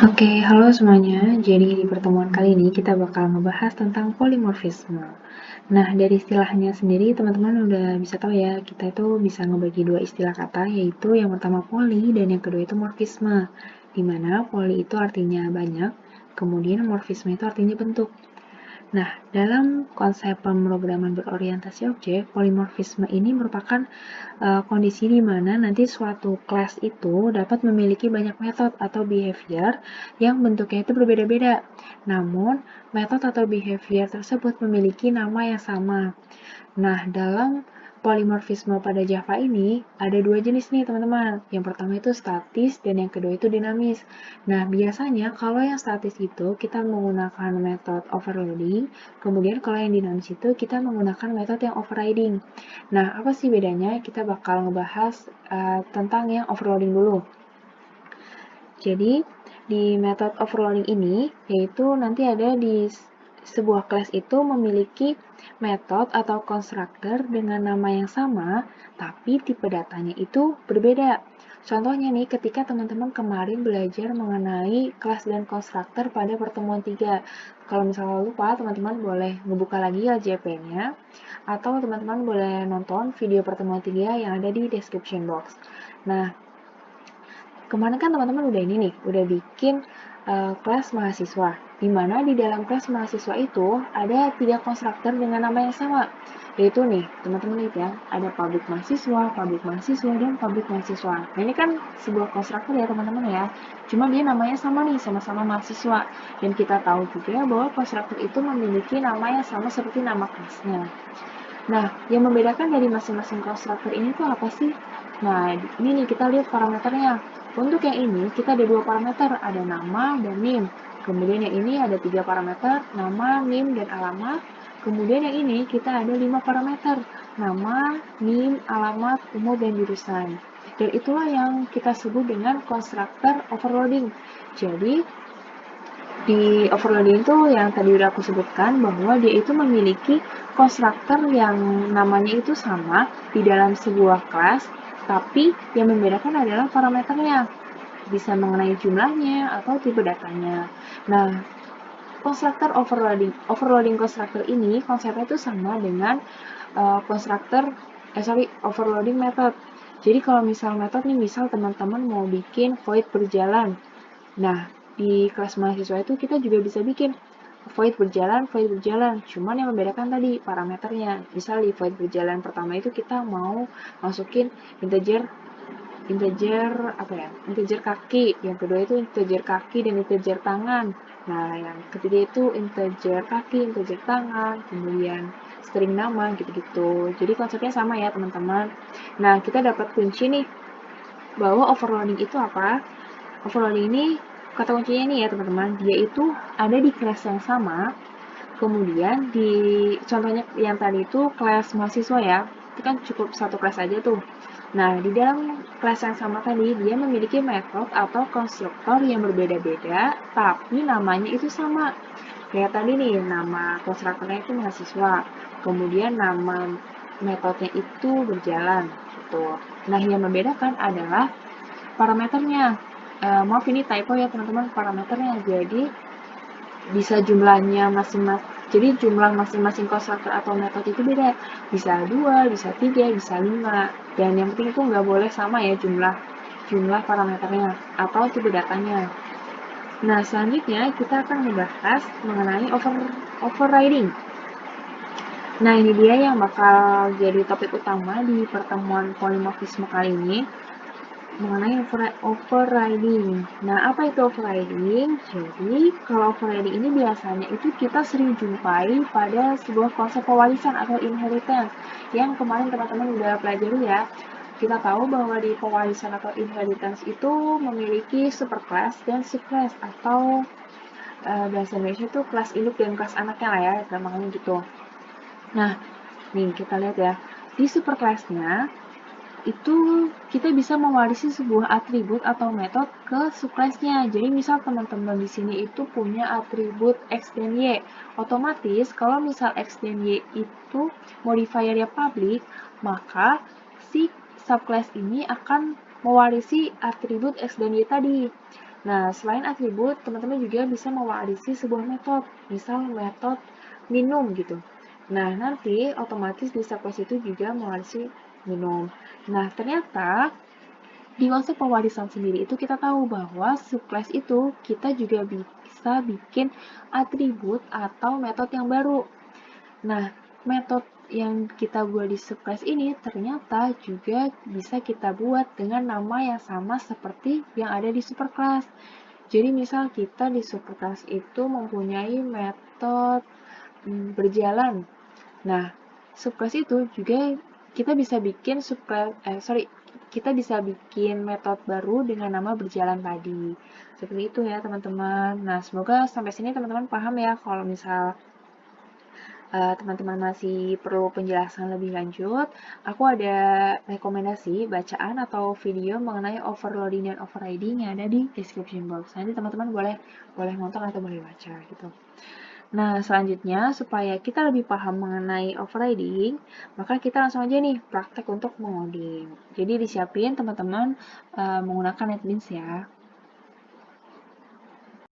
Oke, halo semuanya. Jadi di pertemuan kali ini kita bakal ngebahas tentang polimorfisme. Nah, dari istilahnya sendiri teman-teman udah bisa tahu ya, kita itu bisa ngebagi dua istilah kata, yaitu yang pertama poli dan yang kedua itu morfisme. Di mana poli itu artinya banyak, kemudian morfisme itu artinya bentuk. Nah, dalam konsep pemrograman berorientasi objek, polimorfisme ini merupakan kondisi di mana nanti suatu kelas itu dapat memiliki banyak metode atau behavior yang bentuknya itu berbeda-beda. Namun, metode atau behavior tersebut memiliki nama yang sama. Nah, dalam polimorfisme pada Java ini ada dua jenis nih teman-teman. Yang pertama itu statis dan yang kedua itu dinamis. Nah, biasanya kalau yang statis itu kita menggunakan metode overloading, kemudian kalau yang dinamis itu kita menggunakan metode yang overriding. Nah, apa sih bedanya? Kita bakal ngebahas tentang yang overloading dulu. Jadi, di metode overloading ini, yaitu nanti ada di sebuah kelas itu memiliki metode atau constructor dengan nama yang sama, tapi tipe datanya itu berbeda. Contohnya nih, ketika teman-teman kemarin belajar mengenai kelas dan constructor pada pertemuan 3. Kalau misalnya lupa, teman-teman boleh ngebuka lagi LJP-nya, atau teman-teman boleh nonton video pertemuan 3 yang ada di description box. Nah, kemarin kan teman-teman udah ini nih, udah bikin kelas mahasiswa. Di mana di dalam kelas mahasiswa itu ada 3 konstruktor dengan nama yang sama. Yaitu nih, teman-teman lihat ya, ada public mahasiswa, dan public mahasiswa. Nah, ini kan sebuah konstruktor ya teman-teman ya. Cuma dia namanya sama nih, sama-sama mahasiswa. Dan kita tahu juga bahwa konstruktor itu memiliki nama yang sama seperti nama kelasnya. Nah, yang membedakan dari masing-masing konstruktor ini tuh apa sih? Nah, ini nih kita lihat parameternya. Untuk yang ini, kita ada dua parameter, ada nama dan NIM. Kemudian yang ini ada 3 parameter, nama, NIM, dan alamat. Kemudian yang ini kita ada 5 parameter, nama, NIM, alamat, umur, dan jurusan. Dan itulah yang kita sebut dengan konstruktor overloading. Jadi, di overloading itu yang tadi udah aku sebutkan bahwa dia itu memiliki konstruktor yang namanya itu sama di dalam sebuah kelas, tapi yang membedakan adalah parameternya, bisa mengenai jumlahnya atau tipe datanya. Nah, konstruktor overloading konstruktor ini konsepnya itu sama dengan overloading method. Jadi kalau misal method nih, misal teman-teman mau bikin void berjalan. Nah, di kelas mahasiswa itu kita juga bisa bikin void berjalan. Cuman yang membedakan tadi parameternya. Misal di void berjalan pertama itu kita mau masukin integer integer kaki. Yang kedua itu integer kaki dan integer tangan. Nah, yang ketiga itu integer kaki, integer tangan, kemudian string nama gitu-gitu. Jadi konsepnya sama ya, teman-teman. Nah, kita dapat kunci nih bahwa overloading itu apa? Overloading ini kata kuncinya nih ya teman-teman, dia itu ada di kelas yang sama, kemudian di contohnya yang tadi itu kelas mahasiswa ya, itu kan cukup satu kelas aja tuh. Nah, di dalam kelas yang sama tadi, dia memiliki metode atau konstruktor yang berbeda-beda, tapi namanya itu sama. Kayak tadi nih, nama konstruktornya itu mahasiswa, kemudian nama metodenya itu berjalan, gitu. Nah, yang membedakan adalah parameternya. Maaf ini typo ya teman-teman, parameternya. Jadi bisa jumlahnya jadi jumlah masing-masing konstruktor atau metode itu beda. Bisa 2, bisa 3, bisa 5. Dan yang penting itu nggak boleh sama ya jumlah parameternya atau tipe datanya. Nah, selanjutnya kita akan membahas mengenai overriding. Nah, ini dia yang bakal jadi topik utama di pertemuan polimorfisme kali ini, mengenai overriding. Nah, apa itu overriding? Jadi, kalau overriding ini biasanya itu kita sering jumpai pada sebuah konsep pewarisan atau inheritance yang kemarin teman-teman udah pelajari ya. Kita tahu bahwa di pewarisan atau inheritance itu memiliki superclass dan subclass atau bahasa Indonesia itu kelas induk dan kelas anaknya lah ya, gampangnya gitu. Nah, nih kita lihat ya, di superclassnya itu kita bisa mewarisi sebuah atribut atau metode ke subclassnya. Jadi misal teman-teman di sini itu punya atribut X dan Y. Otomatis kalau misal X dan Y itu modifiernya public, maka si subclass ini akan mewarisi atribut X dan Y tadi. Nah, selain atribut, teman-teman juga bisa mewarisi sebuah metode, misal metode minum gitu. Nah, nanti otomatis di subclass itu juga mewarisi minum. Nah, ternyata di konsep pewarisan sendiri itu kita tahu bahwa subclass itu kita juga bisa bikin atribut atau metode yang baru. Nah, metode yang kita buat di subclass ini ternyata juga bisa kita buat dengan nama yang sama seperti yang ada di superclass. Jadi misal kita di superclass itu mempunyai metode berjalan. Nah, subclass itu juga kita bisa bikin kita bisa bikin metode baru dengan nama berjalan tadi. Seperti itu ya teman-teman. Nah, semoga sampai sini teman-teman paham ya kalau misal teman-teman masih perlu penjelasan lebih lanjut, aku ada rekomendasi bacaan atau video mengenai overloading dan overriding yang ada di description box. Nanti teman-teman boleh nonton atau boleh baca gitu. Nah, selanjutnya supaya kita lebih paham mengenai overriding, maka kita langsung aja nih praktek untuk mengoding. Jadi disiapin teman-teman menggunakan NetBeans ya.